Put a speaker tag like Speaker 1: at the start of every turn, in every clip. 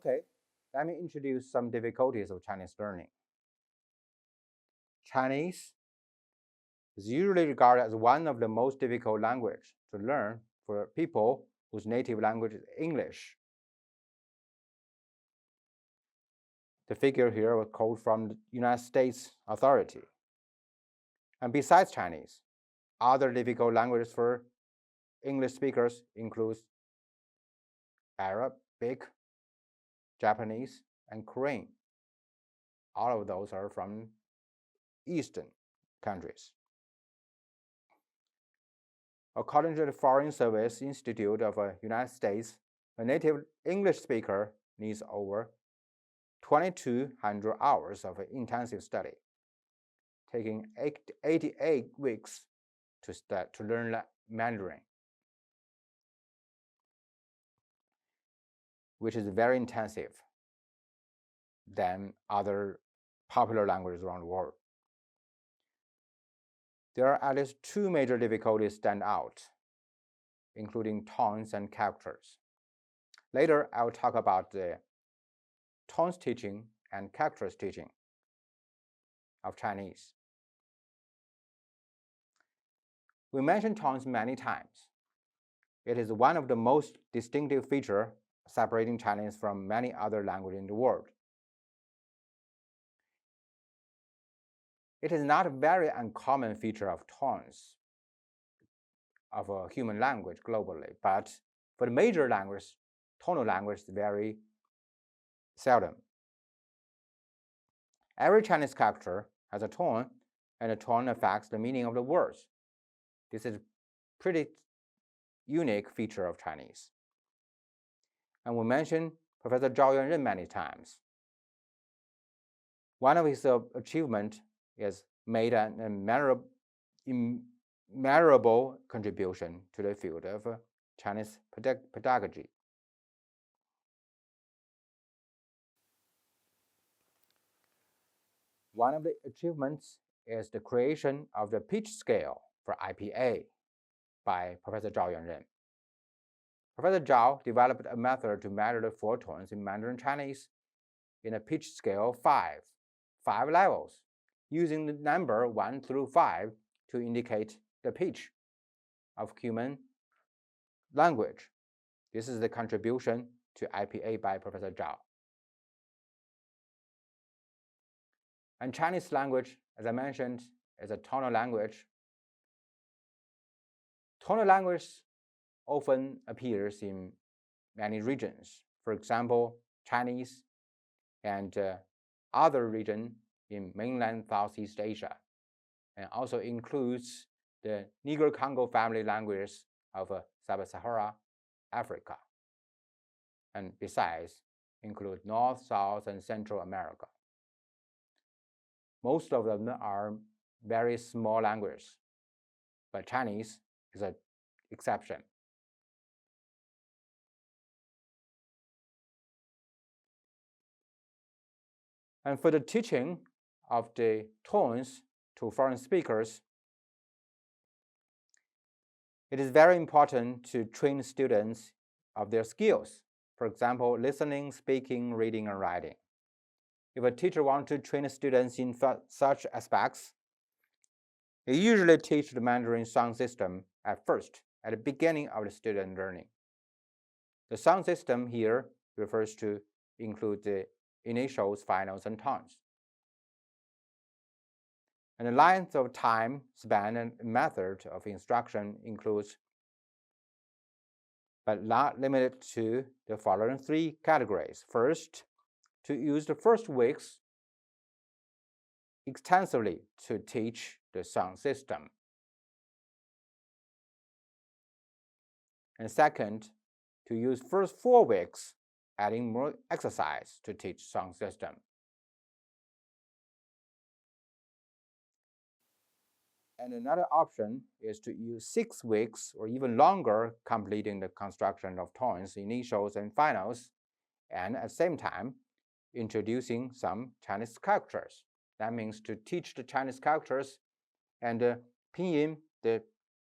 Speaker 1: Okay, let me introduce some difficulties of Chinese learning. Chinese is usually regarded as one of the most difficult languages to learn for people whose native language is English. The figure here was quoted from the United States authority. And besides Chinese, other difficult languages for English speakers include Arabic, Japanese, and Korean. All of those are from Eastern countries. According to the Foreign Service Institute of the United States, a native English speaker needs over 2,200 hours of intensive study, taking 88 weeks to learn Mandarin, which is very intensive than other popular languages around the world. There are at least two major difficulties stand out, including tones and characters. Later, I will talk about the tones teaching and characters teaching of Chinese. We mentioned tones many times. It is one of the most distinctive features separating Chinese from many other languages in the world. It is not a very uncommon feature of tones of a human language globally, but for the major language, tonal language is very seldom. Every Chinese character has a tone, and the tone affects the meaning of the words. This is a pretty unique feature of Chinese. And we mentioned Professor Zhao Yuanren many times. One of his achievements is made an immeasurable contribution to the field of Chinese pedagogy. One of the achievements is the creation of the pitch scale for IPA by Professor Zhao Yuanren. Professor Zhao developed a method to measure the four tones in Mandarin Chinese in a pitch scale of five levels, using the number 1 through 5 to indicate the pitch of human language. This is the contribution to IPA by Professor Zhao. And Chinese language, as I mentioned, is a tonal language. Tonal language often appears in many regions. For example, Chinese and other regions in mainland Southeast Asia, and also includes the Niger-Congo family languages of Sub-Saharan Africa, and besides include North, South, and Central America. Most of them are very small languages, but Chinese is an exception. And for the teaching of the tones to foreign speakers, it is very important to train students of their skills. For example, listening, speaking, reading, and writing. If a teacher wants to train students in such aspects, they usually teach the Mandarin sound system at first, at the beginning of the student learning. The sound system here refers to include the initials, finals, and tones. And the length of time span and method of instruction includes, but not limited to, the following 3 categories. First, to use the first weeks extensively to teach the sound system. And second, to use first 4 weeks, adding more exercise to teach sound system. And another option is to use 6 weeks or even longer, completing the construction of tones, initials, and finals, and at the same time, introducing some Chinese characters. That means to teach the Chinese characters and pinyin, the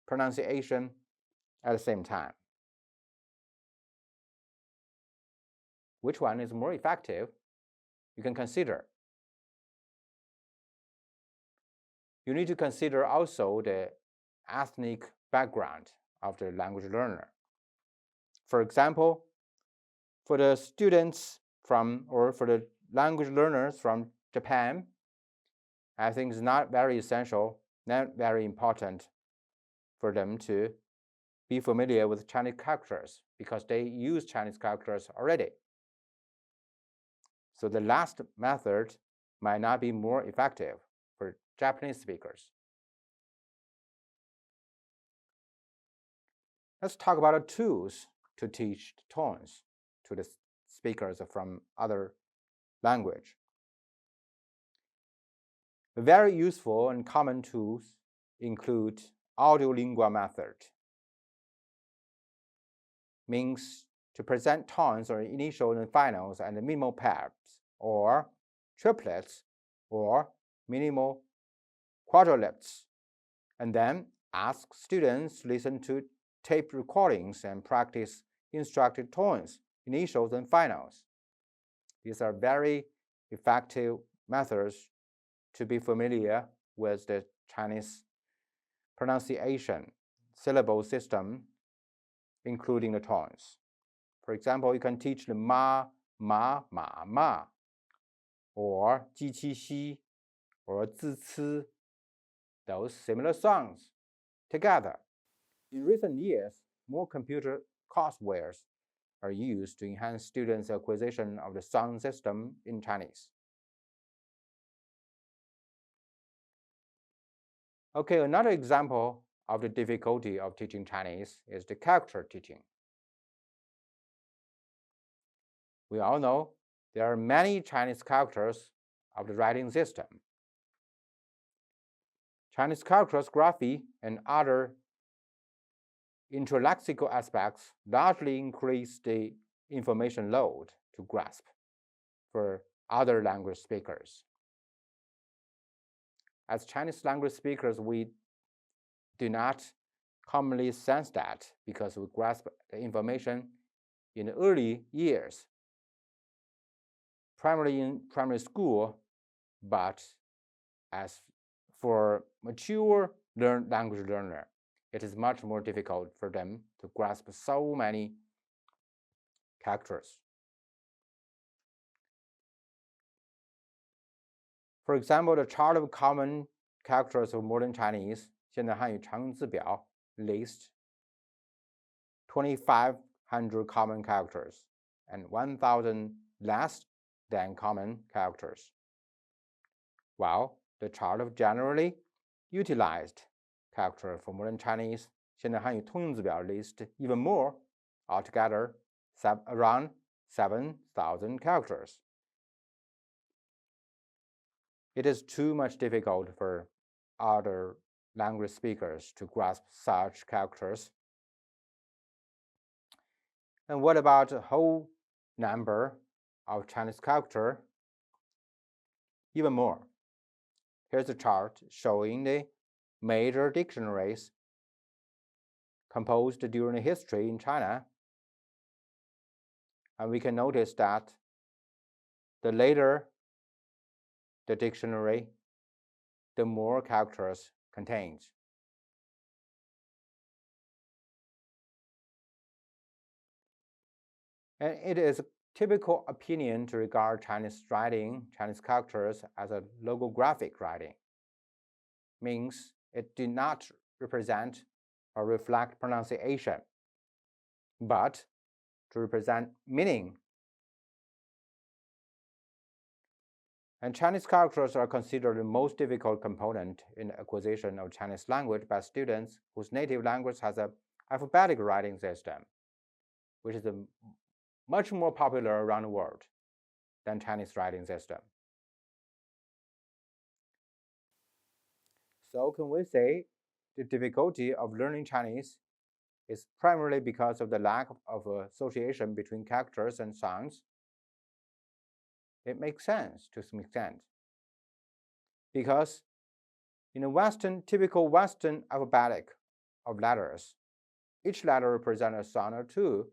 Speaker 1: pronunciation, at the same time. which one is more effective, you can consider. You need to consider also the ethnic background of the language learner. For example, for the students from, or for the language learners from Japan, I think it's not very essential, not very important for them to be familiar with Chinese characters because they use Chinese characters already. So the last method might not be more effective for Japanese speakers. Let's talk about the tools to teach tones to the speakers from other language. Very useful and common tools include audiolingua method, means to present tones or initials and finals and minimal pairs, or triplets, or minimal quadruplets, and then ask students to listen to tape recordings and practice instructed tones, initials, and finals. These are very effective methods to be familiar with the Chinese pronunciation syllable system, including the tones. For example, you can teach the ma, ma, ma, ma, or ji, qi, xi, or zi, ci, those similar sounds together. In recent years, more computer courseware are used to enhance students' acquisition of the sound system in Chinese. Okay, another example of the difficulty of teaching Chinese is the character teaching. We all know there are many Chinese characters of the writing system. Chinese characters graphy and other intralexical aspects largely increase the information load to grasp for other language speakers. As Chinese language speakers, we do not commonly sense that because we grasp the information in the early years, primarily in primary school, but as for mature language learner, it is much more difficult for them to grasp so many characters. For example, the chart of common characters of modern Chinese, 现代汉语常用字表 lists 2,500 common characters and 1,000 less than common characters, while the chart of generally utilized character for modern Chinese, 现代汉语通用字表 lists even more, altogether around 7,000 characters. It is too much difficult for other language speakers to grasp such characters. And what about a whole number of Chinese characters? Even more. Here's a chart showing the major dictionaries composed during the history in China. And we can notice that the later the dictionary, the more characters contains. And it is a typical opinion to regard Chinese writing, Chinese characters, as a logographic writing. Means it did not represent or reflect pronunciation, but to represent meaning. And Chinese characters are considered the most difficult component in the acquisition of Chinese language by students whose native language has an alphabetic writing system, which is much more popular around the world than Chinese writing system. So can we say the difficulty of learning Chinese is primarily because of the lack of association between characters and sounds? It makes sense to some extent, because in a typical Western alphabetic of letters, each letter represents a sound or two,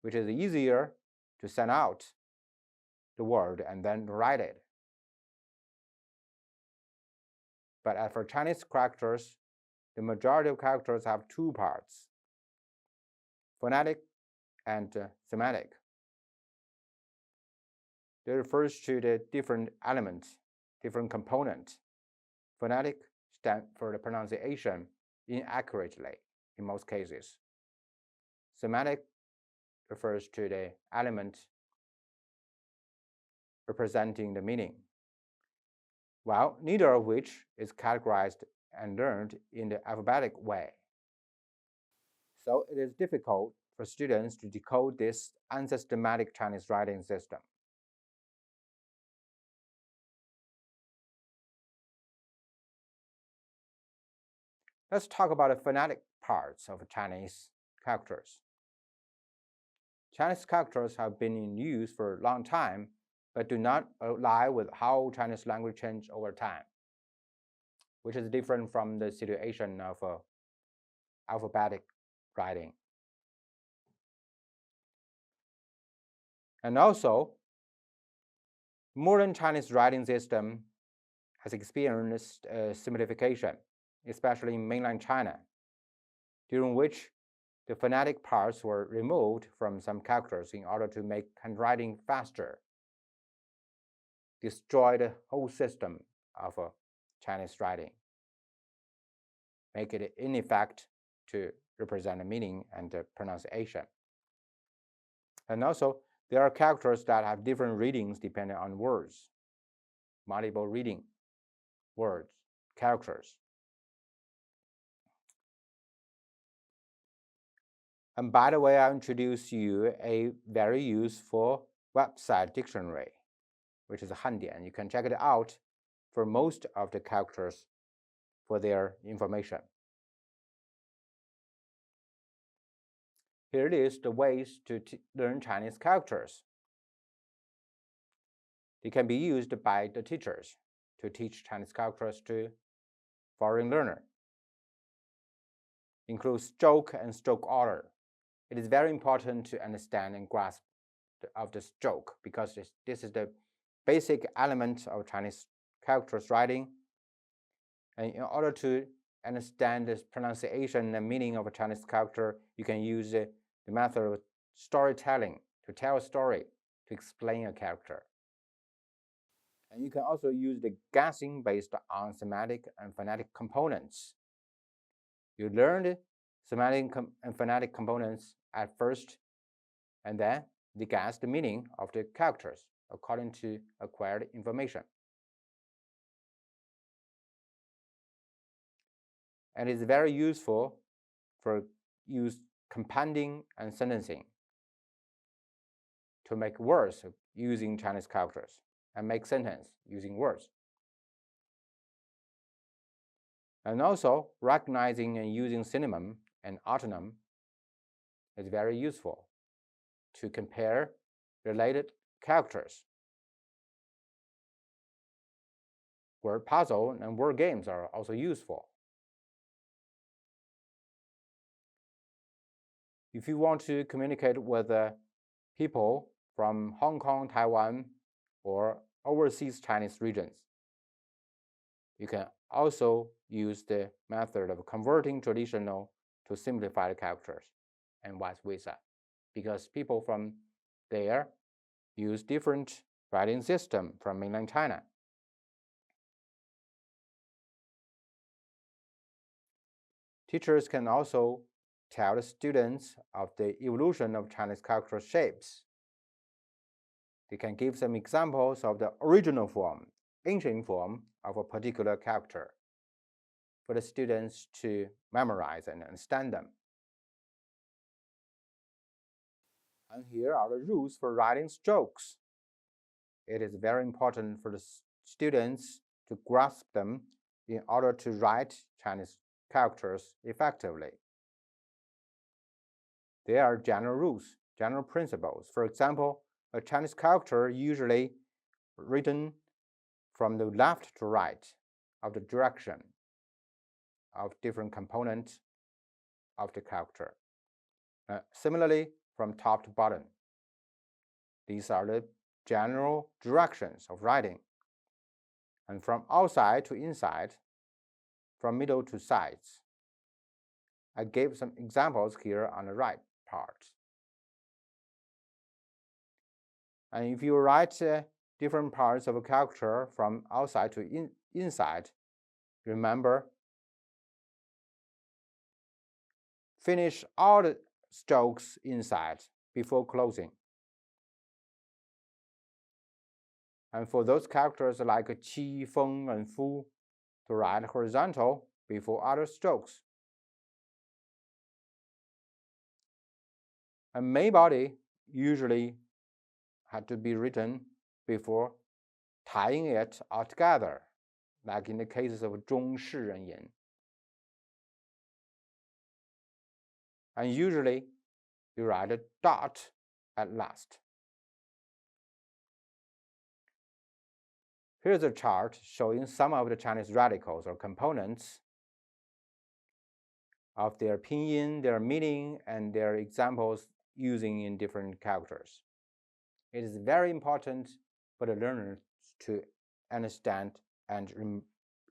Speaker 1: which is easier to send out the word and then write it. But as for Chinese characters, the majority of characters have two parts, phonetic and semantic. They refers to the different elements, different components. Phonetic stands for the pronunciation inaccurately in most cases. Semantic refers to the element representing the meaning, while neither of which is categorized and learned in the alphabetic way. So it is difficult for students to decode this unsystematic Chinese writing system. Let's talk about the phonetic parts of Chinese characters. Chinese characters have been in use for a long time, but do not align with how Chinese language changed over time, which is different from the situation of alphabetic writing. And also, modern Chinese writing system has experienced simplification, especially in mainland China, during which the phonetic parts were removed from some characters in order to make handwriting faster, destroy the whole system of Chinese writing, make it ineffective to represent the meaning and the pronunciation. And also, there are characters that have different readings depending on words, multiple reading words, characters. And by the way, I'll introduce you a very useful website dictionary, which is Handian. You can check it out for most of the characters for their information. Here it is, the ways to learn Chinese characters. They can be used by the teachers to teach Chinese characters to foreign learner. Includes stroke and stroke order. It is very important to understand and grasp of the stroke because this is the basic element of Chinese characters writing. And in order to understand the pronunciation and meaning of a Chinese character, you can use the method of storytelling to tell a story to explain a character. And you can also use the guessing based on semantic and phonetic components. You learn semantic and phonetic components at first, and then they guess the meaning of the characters according to acquired information. And it's very useful for use compounding and sentencing to make words using Chinese characters and make sentence using words. And also, recognizing and using synonym and antonym is very useful to compare related characters. Word puzzle and word games are also useful. If you want to communicate with people from Hong Kong, Taiwan, or overseas Chinese regions, you can also use the method of converting traditional to simplified characters and vice versa, because people from there use different writing system from mainland China. Teachers can also tell the students of the evolution of Chinese character shapes. They can give some examples of the original form, ancient form of a particular character for the students to memorize and understand them. And here are the rules for writing strokes. It is very important for the students to grasp them in order to write Chinese characters effectively. There are general rules, general principles. For example, a Chinese character usually written from the left to right of the direction of different components of the character. Similarly, from top to bottom. These are the general directions of writing. And from outside to inside, from middle to sides. I gave some examples here on the right part. And if you write different parts of a character from outside to inside, remember, finish all the strokes inside before closing. And for those characters like qi, feng, and fu, to write horizontal before other strokes. And main body usually had to be written before tying it all together, like in the cases of 中式人言. And usually you write a dot at last. Here's a chart showing some of the Chinese radicals or components of their pinyin, their meaning, and their examples using in different characters. It is very important for the learners to understand and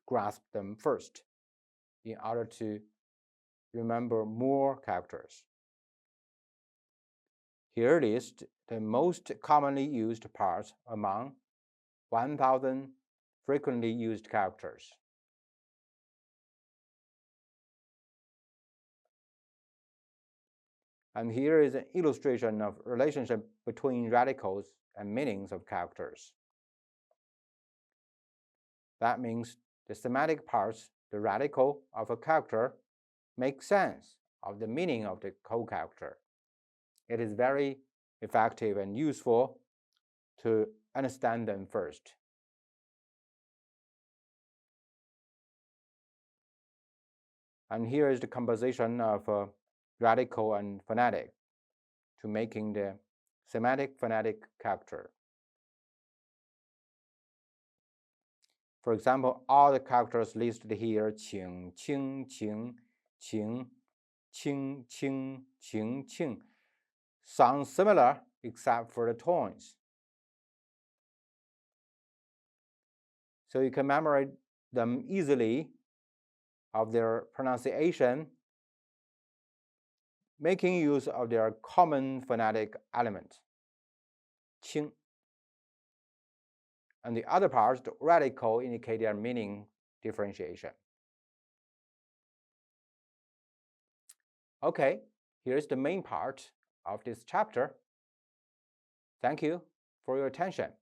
Speaker 1: grasp them first in order to remember more characters. Here lists the most commonly used parts among 1,000 frequently used characters. And here is an illustration of relationship between radicals and meanings of characters. That means the semantic parts, the radical of a character, make sense of the meaning of the co-character. It is very effective and useful to understand them first. And here is the composition of radical and phonetic to making the semantic-phonetic character. For example, all the characters listed here, 请, 清, 情, 情, 清, 清, 情, 庆, sound similar except for the tones. So you can memorize them easily of their pronunciation, making use of their common phonetic element, 清. And the other parts, the radical, indicate their meaning differentiation. Okay, here's the main part of this chapter. Thank you for your attention.